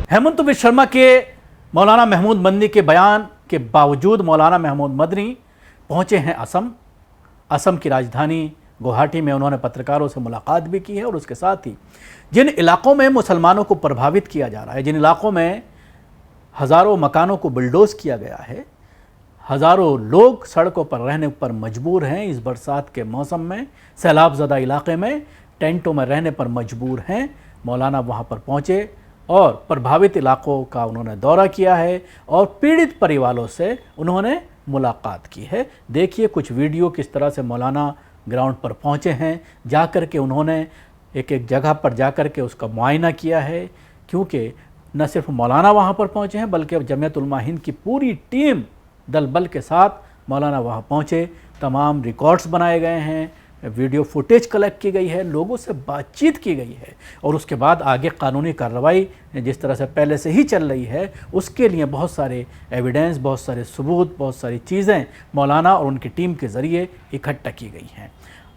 हेमंत बिस्वा शर्मा के मौलाना महमूद मदनी के बयान के बावजूद मौलाना महमूद मदनी पहुंचे हैं असम की राजधानी गुवाहाटी में। उन्होंने पत्रकारों से मुलाकात भी की है और उसके साथ ही जिन इलाकों में मुसलमानों को प्रभावित किया जा रहा है, जिन इलाकों में हज़ारों मकानों को बुलडोज किया गया है, हज़ारों लोग सड़कों पर रहने पर मजबूर हैं, इस बरसात के मौसम में सैलाब ज़दा इलाके में टेंटों में रहने पर मजबूर हैं। मौलाना वहाँ पर पहुँचे और प्रभावित इलाकों का उन्होंने दौरा किया है और पीड़ित परिवारों से उन्होंने मुलाकात की है। देखिए कुछ वीडियो किस तरह से मौलाना ग्राउंड पर पहुँचे हैं, जाकर के उन्होंने एक एक जगह पर जाकर के उसका मुआयना किया है, क्योंकि न सिर्फ मौलाना वहाँ पर पहुँचे हैं बल्कि अब जमीयत उलमा हिंद की पूरी टीम दल बल के साथ मौलाना वहाँ पहुँचे। तमाम रिकॉर्ड्स बनाए गए हैं, वीडियो फुटेज कलेक्ट की गई है, लोगों से बातचीत की गई है और उसके बाद आगे कानूनी कार्रवाई जिस तरह से पहले से ही चल रही है उसके लिए बहुत सारे एविडेंस, बहुत सारे सबूत, बहुत सारी चीज़ें मौलाना और उनकी टीम के ज़रिए इकट्ठा की गई हैं।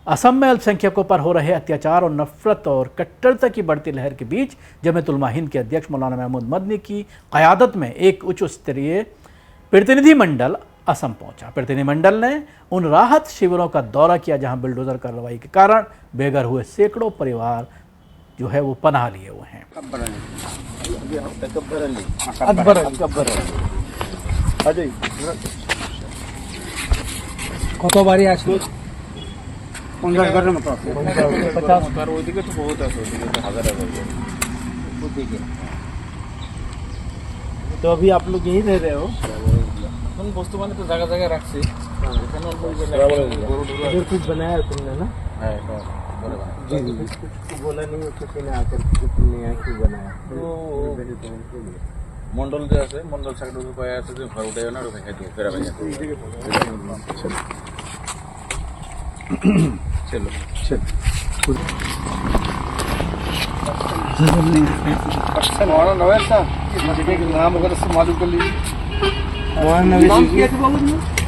असम में अल्पसंख्यकों पर हो रहे अत्याचार और नफरत और कट्टरता की बढ़ती लहर के बीच जमीयत उलमा हिंद के अध्यक्ष मौलाना महमूद मदनी की क़यादत में एक उच्च स्तरीय प्रतिनिधिमंडल असम पहुंचा। प्रतिनिधिमंडल ने उन राहत शिविरों का दौरा किया जहां बुलडोजर कार्रवाई के कारण बेघर हुए सैकड़ों परिवार जो है वो पनाह लिए हुए हैं। तो अभी आप लोग यहीं रह रहे हो? বস্তু মানে তো জায়গা জায়গা রাখছি, এখানে कुछ बनाया तुमने ना? जी जी, कुछ बोला नहीं किसी ने आकर कि तुमने यहाँ क्यों बनाया? মন্ডল যে আছে মন্ডল সাইড কয়ে আছে যে ঘর উঠে না ওটা খাইতে ফেরা ভাই চলো अच्छा नवाना नवेल था नाम वगैरह से मालूम कर लीजिए। नाम क्या था बाबू?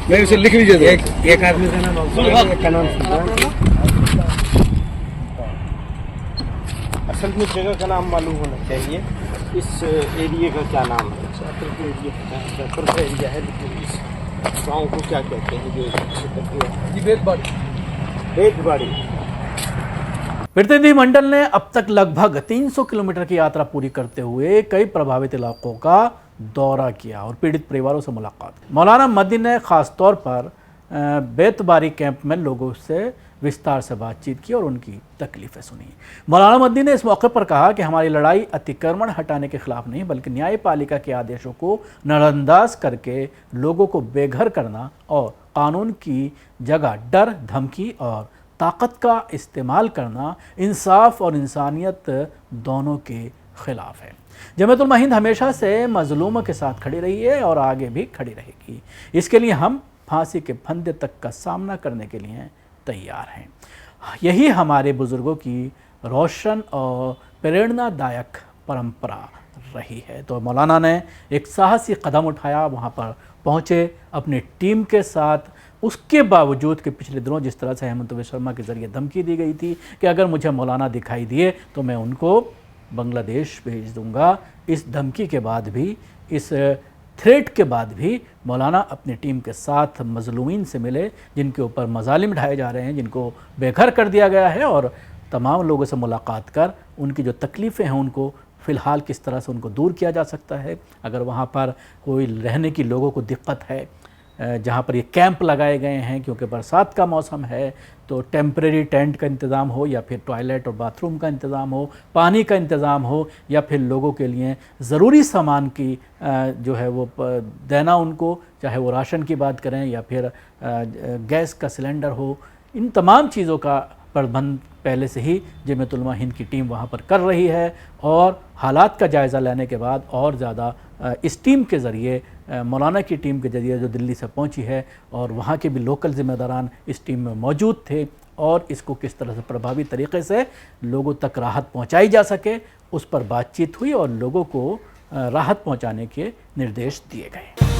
मैं उसे लिख लीजिए। एक आदमी का नाम असल में जगह का नाम मालूम होना चाहिए। इस एरिया का क्या नाम है? एरिया है, इस गाँव को क्या कहते हैं? बेतबाड़ी। प्रतिनिधिमंडल ने अब तक लगभग 300 किलोमीटर की यात्रा पूरी करते हुए कई प्रभावित इलाकों का दौरा किया और पीड़ित परिवारों से मुलाकात की। मौलाना मदनी ने ख़ास तौर पर बेतबारी कैंप में लोगों से विस्तार से बातचीत की और उनकी तकलीफ़ें सुनी। मौलाना मदनी ने इस मौके पर कहा कि हमारी लड़ाई अतिक्रमण हटाने के खिलाफ नहीं बल्कि न्यायपालिका के आदेशों को नज़रअंदाज करके लोगों को बेघर करना और कानून की जगह डर, धमकी और ताकत का इस्तेमाल करना इंसाफ और इंसानियत दोनों के खिलाफ है। जमीयत उलमा हिंद हमेशा से मजलूमों के साथ खड़ी रही है और आगे भी खड़ी रहेगी। इसके लिए हम फांसी के फंदे तक का सामना करने के लिए तैयार हैं। यही हमारे बुज़ुर्गों की रोशन और प्रेरणादायक परंपरा रही है। तो मौलाना ने एक साहसी कदम उठाया, वहाँ पर पहुँचे अपनी टीम के साथ। उसके बावजूद कि पिछले दिनों जिस तरह से हेमंत बिस्वा शर्मा के ज़रिए धमकी दी गई थी कि अगर मुझे मौलाना दिखाई दिए तो मैं उनको बांग्लादेश भेज दूंगा, इस धमकी के बाद भी, इस थ्रेट के बाद भी मौलाना अपनी टीम के साथ मजलूमीन से मिले जिनके ऊपर मजालिम ढाए जा रहे हैं, जिनको बेघर कर दिया गया है, और तमाम लोगों से मुलाकात कर उनकी जो तकलीफ़ें हैं उनको फ़िलहाल किस तरह से उनको दूर किया जा सकता है। अगर वहाँ पर कोई रहने की लोगों को दिक्कत है, जहाँ पर ये कैंप लगाए गए हैं क्योंकि बरसात का मौसम है, तो टेम्परेरी टेंट का इंतज़ाम हो या फिर टॉयलेट और बाथरूम का इंतज़ाम हो, पानी का इंतज़ाम हो, या फिर लोगों के लिए ज़रूरी सामान की जो है वो देना उनको, चाहे वो राशन की बात करें या फिर गैस का सिलेंडर हो, इन तमाम चीज़ों का प्रबंध पहले से ही जमीयत उलमा हिंद की टीम वहाँ पर कर रही है। और हालात का जायज़ा लेने के बाद और ज़्यादा इस टीम के ज़रिए, मौलाना की टीम के ज़रिए जो दिल्ली से पहुंची है, और वहाँ के भी लोकल ज़िम्मेदारान इस टीम में मौजूद थे, और इसको किस तरह से प्रभावी तरीके से लोगों तक राहत पहुँचाई जा सके उस पर बातचीत हुई और लोगों को राहत पहुँचाने के निर्देश दिए गए।